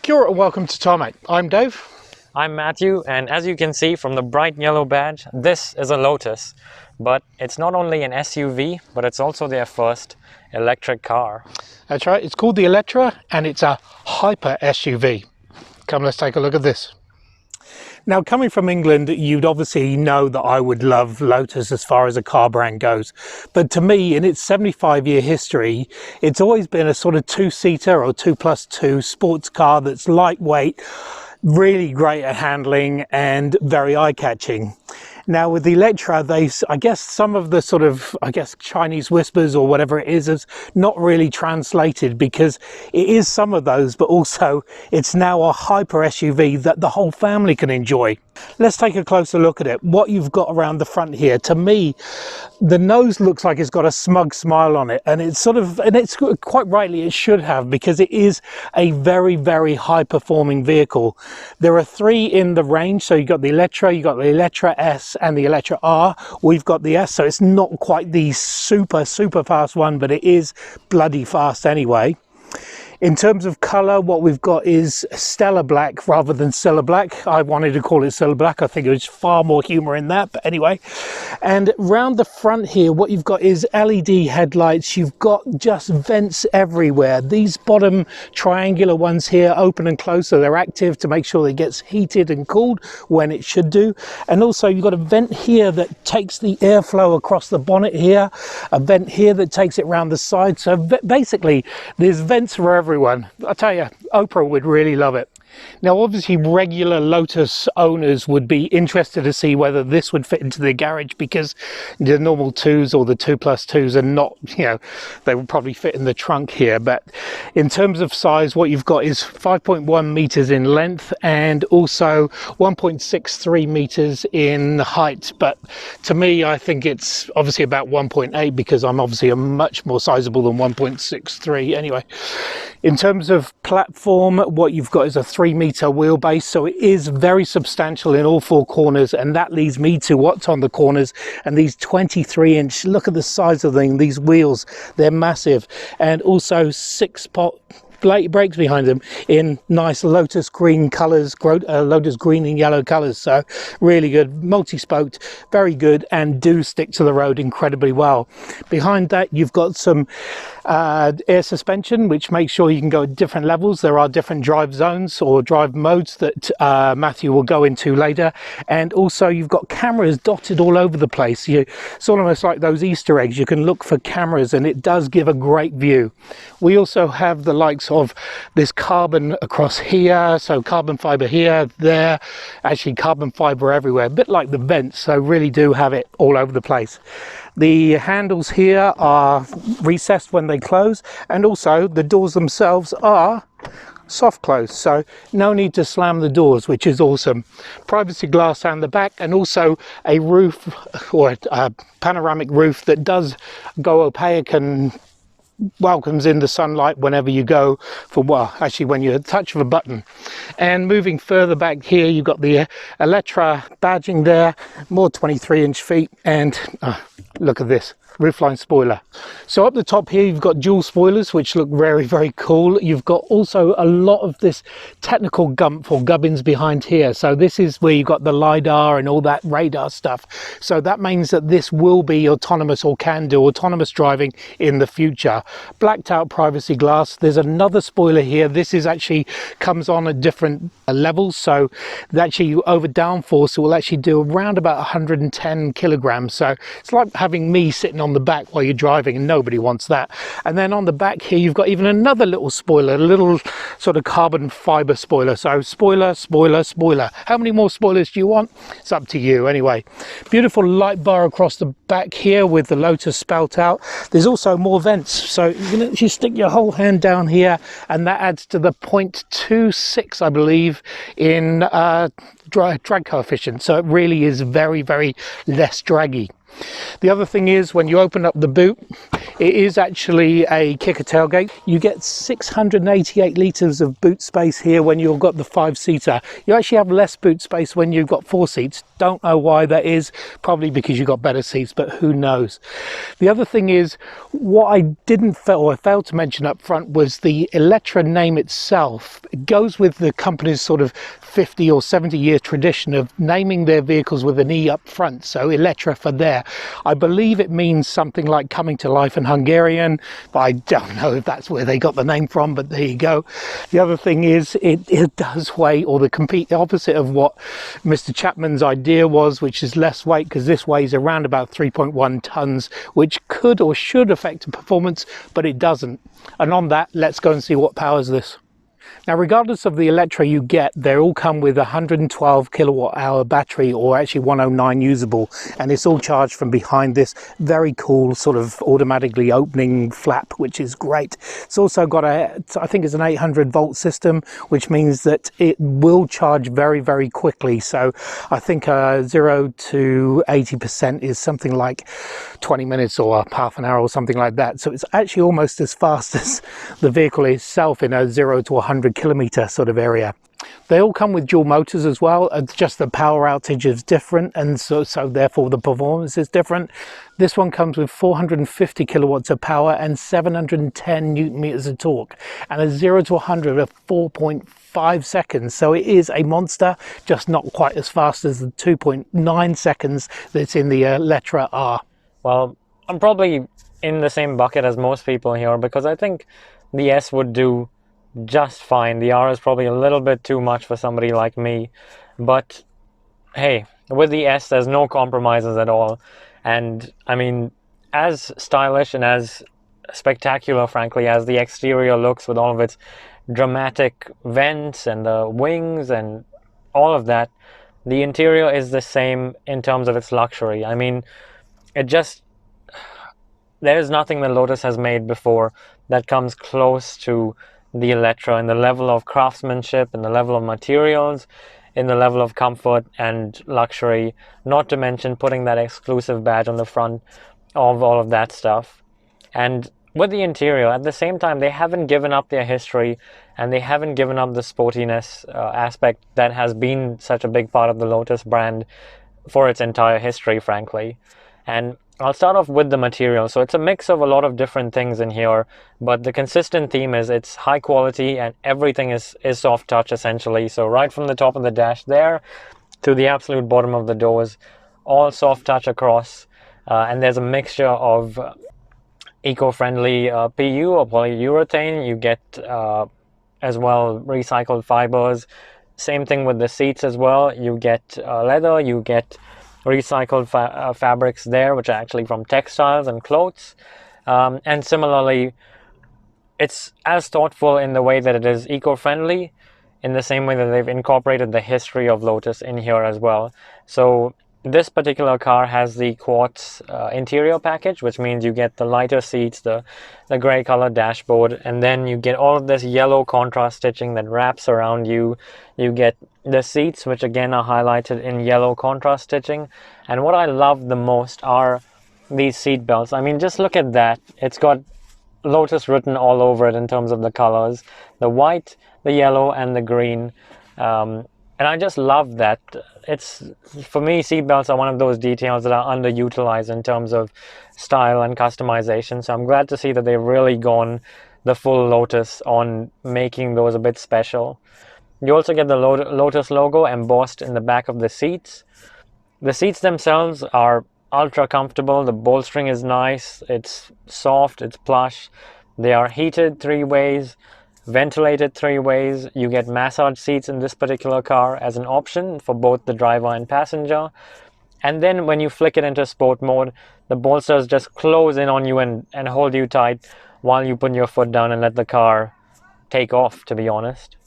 Kia ora, welcome to Tarmac. I'm Dave. I'm Matthew, and as you can see from the bright yellow badge, this is a Lotus. But it's not only an SUV, but it's also their first electric car. That's right, it's called the Eletre and it's a hyper SUV. Come, let's take a look at this. Now, coming from England, you'd obviously know that I would love Lotus as far as a car brand goes. But to me, in its 75-year history, it's always been a sort of two-seater or 2+2 sports car that's lightweight, really great at handling and very eye-catching. Now with the Eletre, I guess some of the sort of, Chinese whispers or whatever it is not really translated, because it is some of those, but also it's now a hyper SUV that the whole family can enjoy. Let's take a closer look at it. What you've got around the front here, to me, the nose looks like it's got a smug smile on it, and it's quite rightly it should have, because it is a very, very high performing vehicle. There are three in the range, so you've got the Eletre, you've got the Eletre S and the Eletre R. We've got the S, so it's not quite the super fast one, but it is bloody fast anyway. In terms of colour, what we've got is Stellar Black rather than Cilla Black. I wanted to call it Cilla Black. I think there's far more humour in that, but anyway. And round the front here, what you've got is LED headlights. You've got just vents everywhere. These bottom triangular ones here, open and close, so they're active to make sure it gets heated and cooled when it should do. And also you've got a vent here that takes the airflow across the bonnet here, a vent here that takes it round the side. So basically, there's vents for everyone. I tell you, Oprah would really love it. Now obviously regular Lotus owners would be interested to see whether this would fit into the garage, because the normal 2s or the 2+2s are not, they would probably fit in the trunk here. But in terms of size, what you've got is 5.1 meters in length and also 1.63 meters in height. But to me, I think it's obviously about 1.8, because I'm obviously a much more sizable than 1.63 anyway. In terms of platform, what you've got is a 3-meter wheelbase, so it is very substantial in all four corners, and that leads me to what's on the corners. And these 23-inch, look at the size of them, these wheels, they're massive, and also 6-pot brakes behind them in nice Lotus green colours, Lotus green and yellow colours. So really good, multi-spoked, very good, and do stick to the road incredibly well. Behind that you've got some air suspension, which makes sure you can go at different levels. There are different drive zones or drive modes that Matthew will go into later. And also you've got cameras dotted all over the place. It's almost like those Easter eggs. You can look for cameras, and it does give a great view. We also have the likes of this carbon across here, so carbon fiber here, there, actually carbon fiber everywhere, a bit like the vents, so really do have it all over the place. The handles here are recessed when they close, and also the doors themselves are soft close, so no need to slam the doors, which is awesome. Privacy glass down the back, and also a roof, or a panoramic roof that does go opaque and welcomes in the sunlight whenever you go for, well, actually when you touch of a button. And moving further back here, you've got the Eletre badging there, more 23-inch feet, and look at this roofline spoiler. So up the top here you've got dual spoilers, which look very, very cool. You've got also a lot of this technical gumph or gubbins behind here, so this is where you've got the LiDAR and all that radar stuff. So that means that this will be autonomous, or can do autonomous driving in the future. Blacked out privacy glass. There's another spoiler here. This is actually comes on at different levels, so actually over downforce it will actually do around about 110 kilograms. So it's like having me sitting on the back while you're driving, and nobody wants that. And then on the back here you've got even another little spoiler, a little sort of carbon fiber spoiler. So spoiler, spoiler, spoiler. How many more spoilers do you want? It's up to you. Anyway, beautiful light bar across the back here with the Lotus spelt out. There's also more vents, so you can actually stick your whole hand down here, and that adds to the 0.26, I believe, in drag coefficient, so it really is very, very less draggy. The other thing is, when you open up the boot, it is actually a kicker tailgate. You get 688 litres of boot space here when you've got the 5-seater. You actually have less boot space when you've got 4 seats. Don't know why that is, probably because you've got better seats, but who knows. The other thing is, what I failed to mention up front was the Eletre name itself. It goes with the company's sort of 50 or 70 year tradition of naming their vehicles with an E up front, so Eletre for there. I believe it means something like coming to life in Hungarian, but I don't know if that's where they got the name from, but there you go. The other thing is, it does weigh, or the complete opposite of what Mr. Chapman's idea was, which is less weight, because this weighs around about 3.1 tons, which could or should affect the performance, but it doesn't. And on that, let's go and see what powers this. Now, regardless of the Eletre you get, they all come with a 112 kilowatt hour battery, or actually 109 usable, and it's all charged from behind this very cool sort of automatically opening flap, which is great. It's also got I think it's an 800 volt system, which means that it will charge very, very quickly. So I think 0 to 80% is something like 20 minutes or half an hour or something like that. So it's actually almost as fast as the vehicle itself in a 0 to 100 kilometer sort of area. They all come with dual motors as well, just the power outage is different, and so therefore the performance is different. This one comes with 450 kilowatts of power and 710 newton meters of torque, and a 0 to 100 of 4.5 seconds. So it is a monster, just not quite as fast as the 2.9 seconds that's in the Eletre R. Well, I'm probably in the same bucket as most people here, because I think the S would do just fine. The R is probably a little bit too much for somebody like me, but hey, with the S there's no compromises at all. And I mean, as stylish and as spectacular, frankly, as the exterior looks, with all of its dramatic vents and the wings and all of that, the interior is the same in terms of its luxury. I mean, there's nothing that Lotus has made before that comes close to the Eletre in the level of craftsmanship, in the level of materials, in the level of comfort and luxury, not to mention putting that exclusive badge on the front of all of that stuff. And with the interior, at the same time, they haven't given up their history, and they haven't given up the sportiness aspect that has been such a big part of the Lotus brand for its entire history, frankly. And I'll start off with the material. So it's a mix of a lot of different things in here, but the consistent theme is it's high quality, and everything is soft touch essentially. So right from the top of the dash there to the absolute bottom of the doors, all soft touch across. And there's a mixture of eco-friendly PU or polyurethane. You get as well recycled fibers. Same thing with the seats as well. You get leather, you get recycled fabrics there, which are actually from textiles and clothes. And similarly, it's as thoughtful in the way that it is eco-friendly, in the same way that they've incorporated the history of Lotus in here as well. So this particular car has the quartz interior package, which means you get the lighter seats, the gray color dashboard, and then you get all of this yellow contrast stitching that wraps around you. You get the seats, which again are highlighted in yellow contrast stitching. And what I love the most are these seat belts. I mean, just look at that. It's got Lotus written all over it in terms of the colors, the white, the yellow, and the green. And I just love that. For me, seatbelts are one of those details that are underutilized in terms of style and customization. So I'm glad to see that they've really gone the full Lotus on making those a bit special. You also get the Lotus logo embossed in the back of the seats. The seats themselves are ultra comfortable. The bolstering is nice. It's soft. It's plush. They are heated 3 ways. Ventilated 3 ways. You get massage seats in this particular car as an option for both the driver and passenger. And then when you flick it into sport mode, the bolsters just close in on you and hold you tight while you put your foot down and let the car take off, to be honest.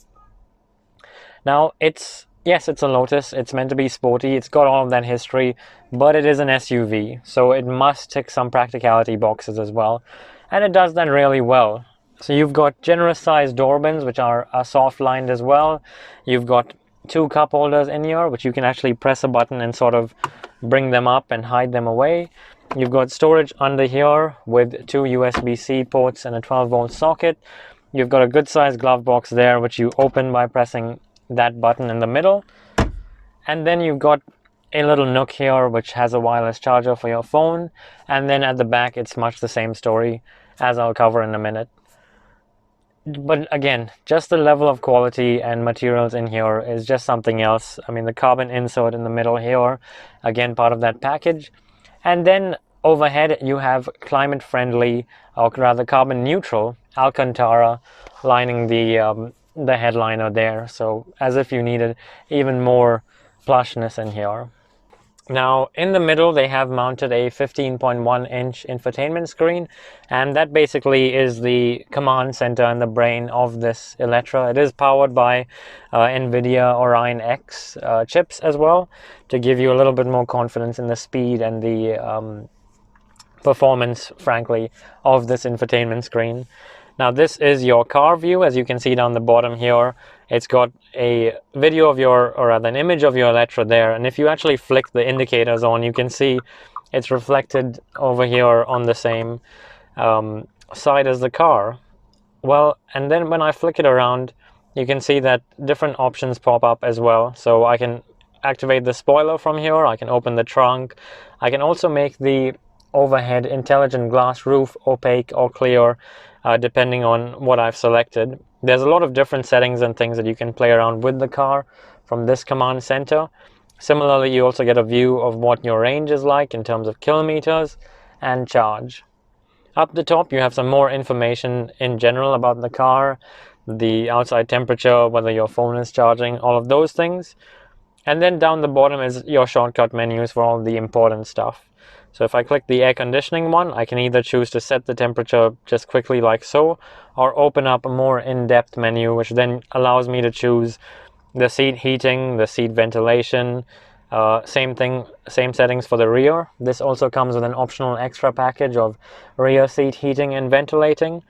Now, yes, it's a Lotus. It's meant to be sporty. It's got all of that history, but it is an SUV, so it must tick some practicality boxes as well. And it does that really well. So you've got generous sized door bins, which are soft lined as well. You've got two cup holders in here, which you can actually press a button and sort of bring them up and hide them away. You've got storage under here with two USB-C ports and a 12-volt socket. You've got a good sized glove box there, which you open by pressing that button in the middle. And then you've got a little nook here which has a wireless charger for your phone. And then at the back it's much the same story, as I'll cover in a minute. But again, just the level of quality and materials in here is just something else. I mean, the carbon insert in the middle here, again, part of that package. And then overhead you have climate friendly, or rather carbon neutral Alcantara lining the headliner there. So as if you needed even more plushness in here. Now in the middle they have mounted a 15.1-inch infotainment screen, and that basically is the command center and the brain of this Eletre. It is powered by NVIDIA Orion X chips as well, to give you a little bit more confidence in the speed and the performance, frankly, of this infotainment screen. Now this is your car view, as you can see down the bottom here. It's got a video of your, or rather an image of your Eletre there, and if you actually flick the indicators on, you can see it's reflected over here on the same side as the car. Well, and then when I flick it around, you can see that different options pop up as well. So I can activate the spoiler from here, I can open the trunk, I can also make the overhead intelligent glass roof opaque or clear, depending on what I've selected. There's a lot of different settings and things that you can play around with the car from this command center. Similarly, you also get a view of what your range is like in terms of kilometers and charge. Up the top you have some more information in general about the car, the outside temperature, whether your phone is charging, all of those things. And then down the bottom is your shortcut menus for all the important stuff. So if I click the air conditioning one, I can either choose to set the temperature just quickly like so, or open up a more in-depth menu, which then allows me to choose the seat heating, the seat ventilation, same settings for the rear. This also comes with an optional extra package of rear seat heating and ventilating.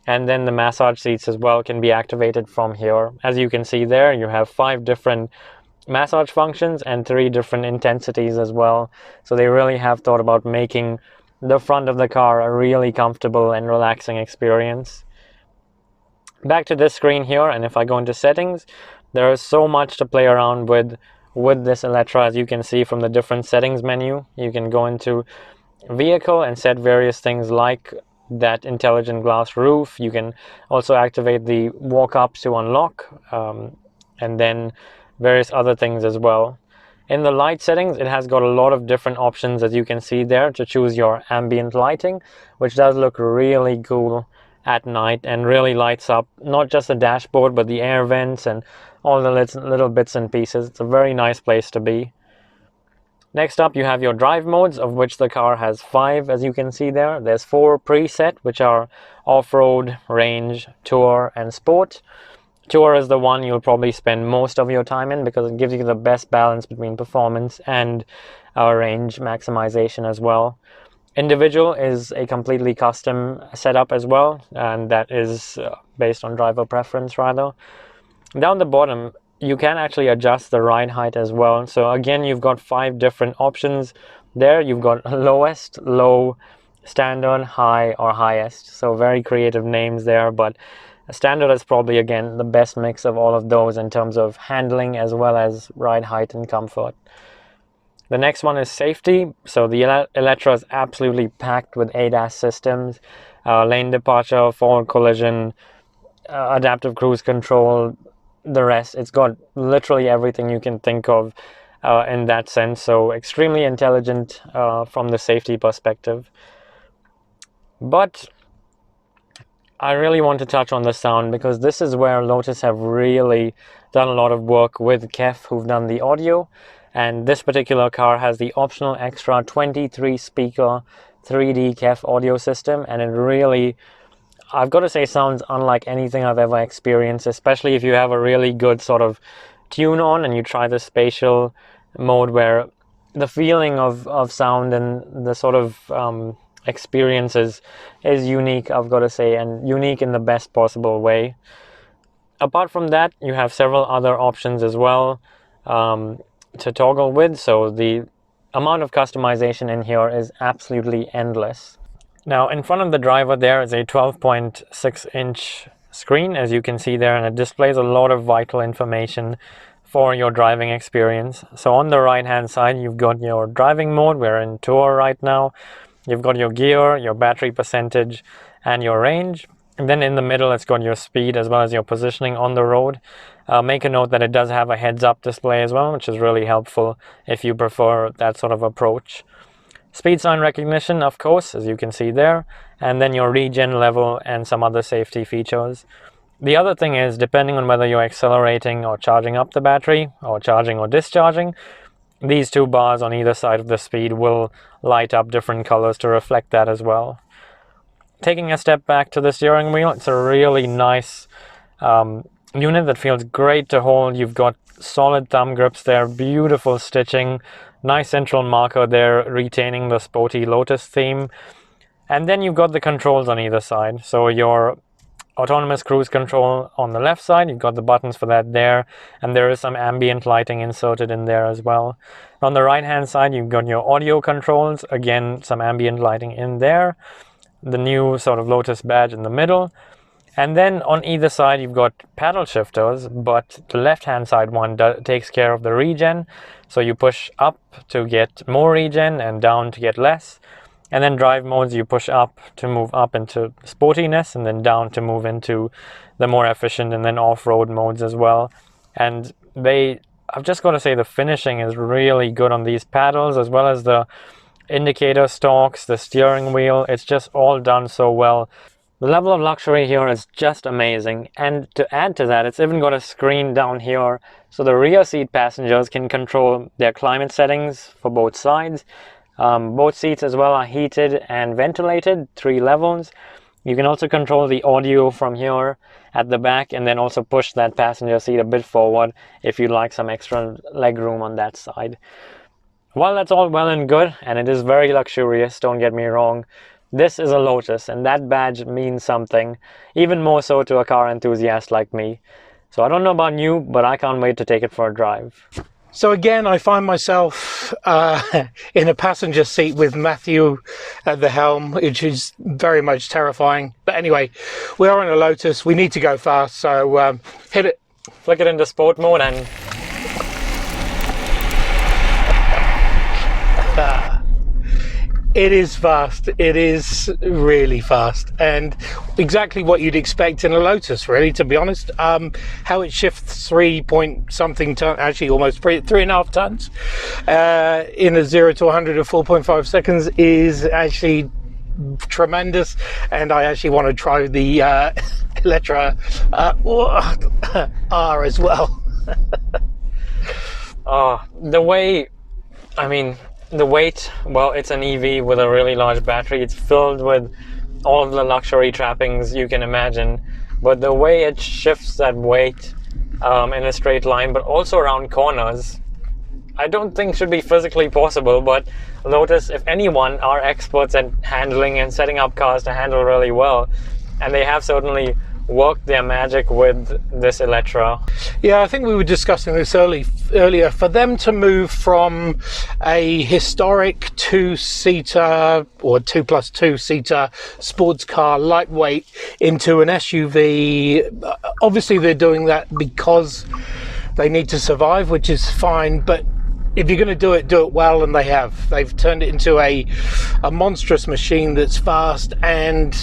And then the massage seats as well can be activated from here. As you can see there, you have 5 different massage functions and 3 different intensities as well. So they really have thought about making the front of the car a really comfortable and relaxing experience. Back to this screen here, and if I go into settings, there is so much to play around with this Eletre. As you can see from the different settings menu, you can go into vehicle and set various things like that intelligent glass roof. You can also activate the walk ups to unlock, and then various other things as well. In the light settings, it has got a lot of different options, as you can see there, to choose your ambient lighting, which does look really cool at night and really lights up not just the dashboard but the air vents and all the little bits and pieces. It's a very nice place to be. Next up you have your drive modes, of which the car has 5, as you can see there. There's 4 preset, which are off-road, range, tour and sport. Tour is the one you'll probably spend most of your time in because it gives you the best balance between performance and range maximization as well. Individual is a completely custom setup as well, and that is based on driver preference rather. Down the bottom you can actually adjust the ride height as well. So again, you've got 5 different options there. You've got lowest, low, standard, high or highest. So very creative names there, but standard is probably, again, the best mix of all of those in terms of handling as well as ride height and comfort. The next one is safety. So the Eletre is absolutely packed with ADAS systems, lane departure, forward collision, adaptive cruise control, the rest. It's got literally everything you can think of in that sense. So extremely intelligent from the safety perspective. But I really want to touch on the sound, because this is where Lotus have really done a lot of work with KEF, who've done the audio. And this particular car has the optional extra 23 speaker 3D KEF audio system, and it really, I've got to say, sounds unlike anything I've ever experienced, especially if you have a really good sort of tune on and you try the spatial mode, where the feeling of sound and the sort of experience is unique, I've got to say, and unique in the best possible way. Apart from that, you have several other options as well to toggle with, so the amount of customization in here is absolutely endless. Now, in front of the driver there is a 12.6-inch screen, as you can see there, and it displays a lot of vital information for your driving experience. So on the right hand side, you've got your driving mode. We're in Tour right now. You've got your gear, your battery percentage, and your range. And then in the middle, it's got your speed as well as your positioning on the road. Make a note that it does have a heads-up display as well, which is really helpful if you prefer that sort of approach. Speed sign recognition, of course, as you can see there, and then your regen level and some other safety features. The other thing is, depending on whether you're accelerating or charging up the battery, or charging or discharging, these two bars on either side of the speed will light up different colors to reflect that as well. Taking a step back to the steering wheel, it's a really nice unit that feels great to hold. You've got solid thumb grips there, beautiful stitching, nice central marker there retaining the sporty Lotus theme. And then you've got the controls on either side. So your autonomous cruise control on the left side, you've got the buttons for that there, and there is some ambient lighting inserted in there as well. On the right hand side, you've got your audio controls, again some ambient lighting in there, the new sort of Lotus badge in the middle, and then on either side you've got paddle shifters, but the left hand side one takes care of the regen, so you push up to get more regen and down to get less. And then drive modes, you push up to move up into sportiness, and then down to move into the more efficient and then off-road modes as well. And I've just got to say, the finishing is really good on these paddles, as well as the indicator stalks, the steering wheel. It's just all done so well. The level of luxury here is just amazing. And to add to that, it's even got a screen down here, so the rear seat passengers can control their climate settings for both sides. Both seats as well are heated and ventilated, 3 levels. You can also control the audio from here at the back, and then also push that passenger seat a bit forward if you'd like some extra leg room on that side. While that's all well and good, and it is very luxurious, don't get me wrong, this is a Lotus, and that badge means something, even more so to a car enthusiast like me. So I don't know about you, but I can't wait to take it for a drive. So again, I find myself in a passenger seat with Matthew at the helm, which is very much terrifying. But anyway, we are in a Lotus. We need to go fast, so hit it. Flick it into sport mode and... It is fast. It is really fast, and exactly what you'd expect in a Lotus, really, to be honest. How it shifts 3-point-something ton, actually almost 3.5 tons in a 0 to 100 of 4.5 seconds is actually tremendous. And I actually want to try the Eletre R as well. The weight, well, it's an EV with a really large battery. It's filled with all of the luxury trappings you can imagine, but the way it shifts that weight in a straight line, but also around corners, I don't think should be physically possible. But Lotus, if anyone, are experts at handling and setting up cars to handle really well, and they have certainly worked their magic with this Eletre. Yeah, I think we were discussing this earlier. For them to move from a historic 2-seater or 2+2-seater sports car, lightweight, into an SUV, obviously they're doing that because they need to survive, which is fine, but if you're going to do it well, and they have. They've turned it into a monstrous machine that's fast and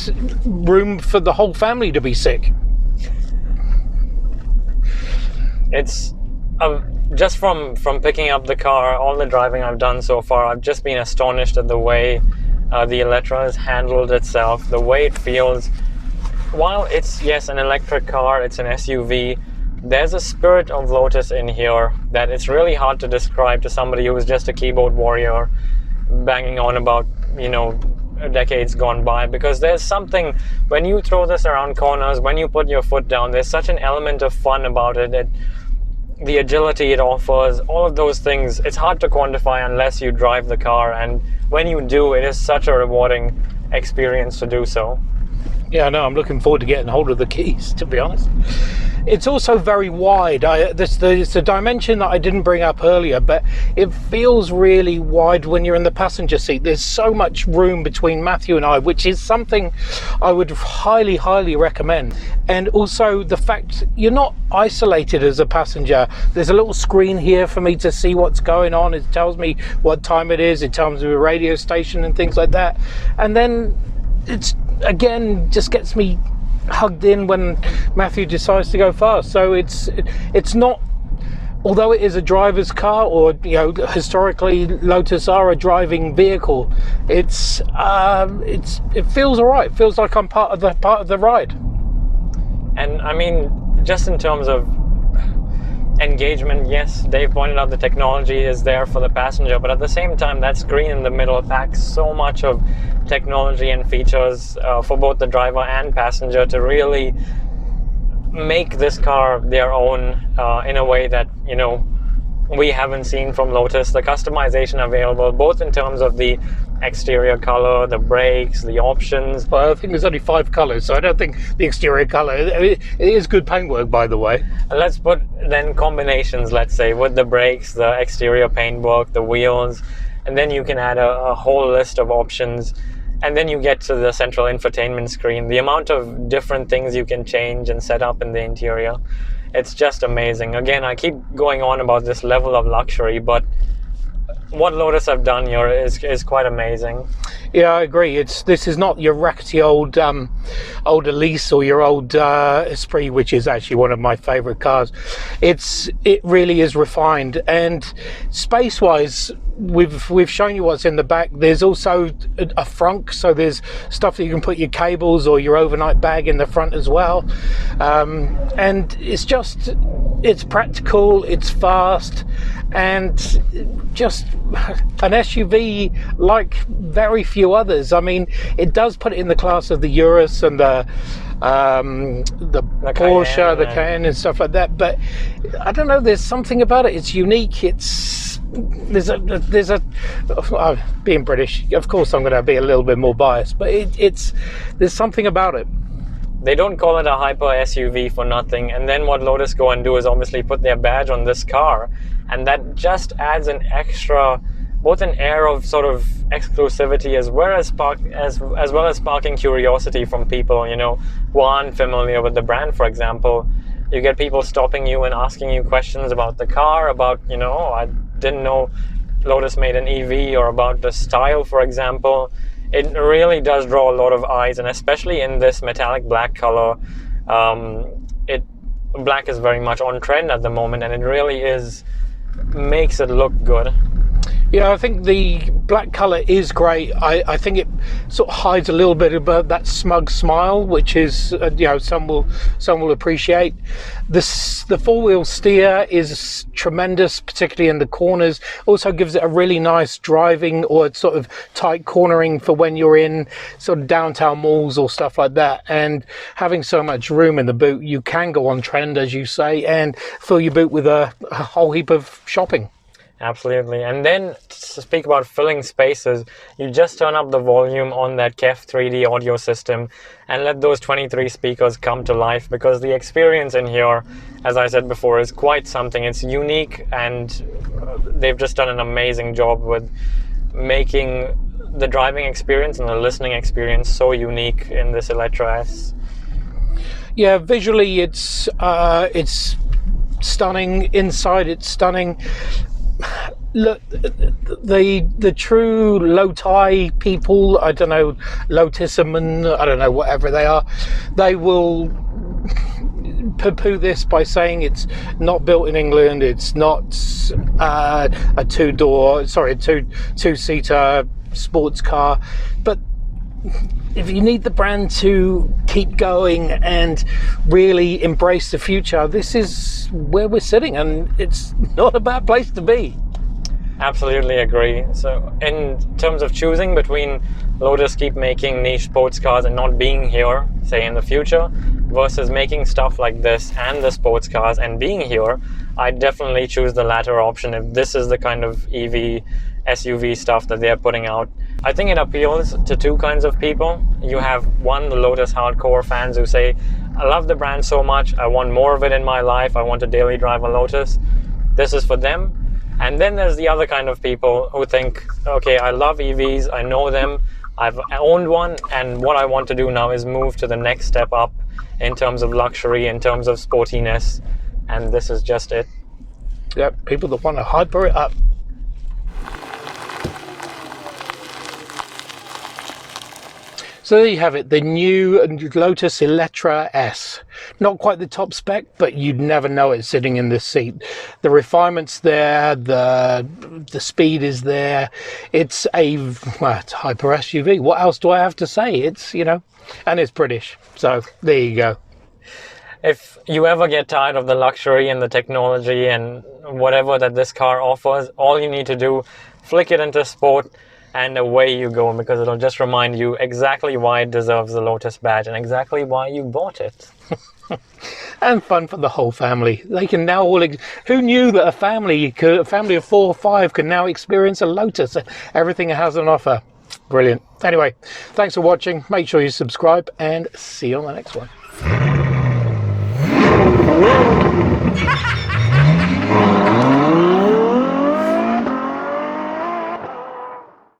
room for the whole family to be sick. It's just from picking up the car, all the driving I've done so far, I've just been astonished at the way the Eletre has handled itself, the way it feels. While it's, yes, an electric car, it's an SUV, there's a spirit of Lotus in here that it's really hard to describe to somebody who is just a keyboard warrior banging on about, decades gone by, because there's something, when you throw this around corners, when you put your foot down, there's such an element of fun about it, the agility it offers, all of those things, it's hard to quantify unless you drive the car, and when you do, it is such a rewarding experience to do so. Yeah, no, I'm looking forward to getting hold of the keys, to be honest. It's also very wide. It's a dimension that I didn't bring up earlier, but it feels really wide when you're in the passenger seat. There's so much room between Matthew and I, which is something I would highly, highly recommend. And also the fact you're not isolated as a passenger. There's a little screen here for me to see what's going on. It tells me what time it is. It tells me the radio station and things like that. And then it's, again, just gets me hugged in when Matthew decides to go fast. So it's not, although it is a driver's car, or historically Lotus are a driving vehicle, it feels all right. It feels like I'm part of the ride. And I mean, just in terms of engagement, yes, Dave pointed out the technology is there for the passenger, but at the same time, that screen in the middle packs so much of technology and features for both the driver and passenger to really make this car their own in a way that we haven't seen from Lotus. The customization available both in terms of the exterior color, the brakes, the options. Well, I think there's only 5 colors, so I don't think the exterior color, it is good paintwork, by the way. Let's put then combinations, let's say, with the brakes, the exterior paintwork, the wheels, and then you can add a whole list of options. And then you get to the central infotainment screen. The amount of different things you can change and set up in the interior, it's just amazing. Again, I keep going on about this level of luxury, but what Lotus have done here is quite amazing. Yeah, I agree. This is not your rackety old Elise or your old Esprit, which is actually one of my favorite cars. It really is refined, and space-wise, we've shown you what's in the back. There's also a frunk, so there's stuff that you can put your cables or your overnight bag in the front as well. And it's practical, it's fast, and just an SUV like very few others. I mean, it does put it in the class of the Urus and the Porsche, Cayenne, the Cayenne and stuff like that, but I don't know, there's something about it. It's unique. There's a being British, of course I'm going to be a little bit more biased, but there's something about it. They don't call it a hyper SUV for nothing, and then what Lotus go and do is obviously put their badge on this car, and that just adds an extra, both an air of sort of exclusivity as well as sparking curiosity from people who aren't familiar with the brand. For example, you get people stopping you and asking you questions about the car, about I didn't know Lotus made an EV, or about the style, for example. It really does draw a lot of eyes, and especially in this metallic black color, black is very much on trend at the moment, and it really makes it look good. Yeah, I think the black colour is great. I think it sort of hides a little bit about that smug smile, which is some will appreciate. The 4-wheel steer is tremendous, particularly in the corners. Also gives it a really nice driving or sort of tight cornering for when you're in sort of downtown malls or stuff like that. And having so much room in the boot, you can go on trend, as you say, and fill your boot with a whole heap of shopping. Absolutely. And then to speak about filling spaces, you just turn up the volume on that KEF 3D audio system and let those 23 speakers come to life, because the experience in here, as I said before, is quite something. It's unique, and they've just done an amazing job with making the driving experience and the listening experience so unique in this Eletre S. Yeah, visually it's stunning. Inside it's stunning. Look, the true Loti people, I don't know, Lotusmen, I don't know, whatever they are, they will poo-poo this by saying it's not built in England, it's not a two-seater sports car. But if you need the brand to keep going and really embrace the future, this is where we're sitting, and it's not a bad place to be. Absolutely agree. So in terms of choosing between Lotus keep making niche sports cars and not being here, say in the future, versus making stuff like this and the sports cars and being here, I definitely choose the latter option if this is the kind of EV SUV stuff that they're putting out. I think it appeals to two kinds of people. You have one, the Lotus hardcore fans who say, I love the brand so much, I want more of it in my life, I want to daily drive a Lotus. This is for them. And then there's the other kind of people who think, okay, I love EVs, I know them, I've owned one, and what I want to do now is move to the next step up in terms of luxury, in terms of sportiness, and this is just it. Yep, people that want to hyper it up. So there you have it, the new Lotus Eletre S. Not quite the top spec, but you'd never know it sitting in this seat. The refinement's there, the speed is there. It's it's a hyper SUV. What else do I have to say? It's, you know, and it's British. So there you go. If you ever get tired of the luxury and the technology and whatever that this car offers, all you need to do, flick it into sport, and away you go, because it'll just remind you exactly why it deserves the Lotus badge and exactly why you bought it. And fun for the whole family. They can now all... Who knew that a family of 4 or 5 can now experience a Lotus? Everything it has on offer. Brilliant. Anyway, thanks for watching. Make sure you subscribe and see you on the next one.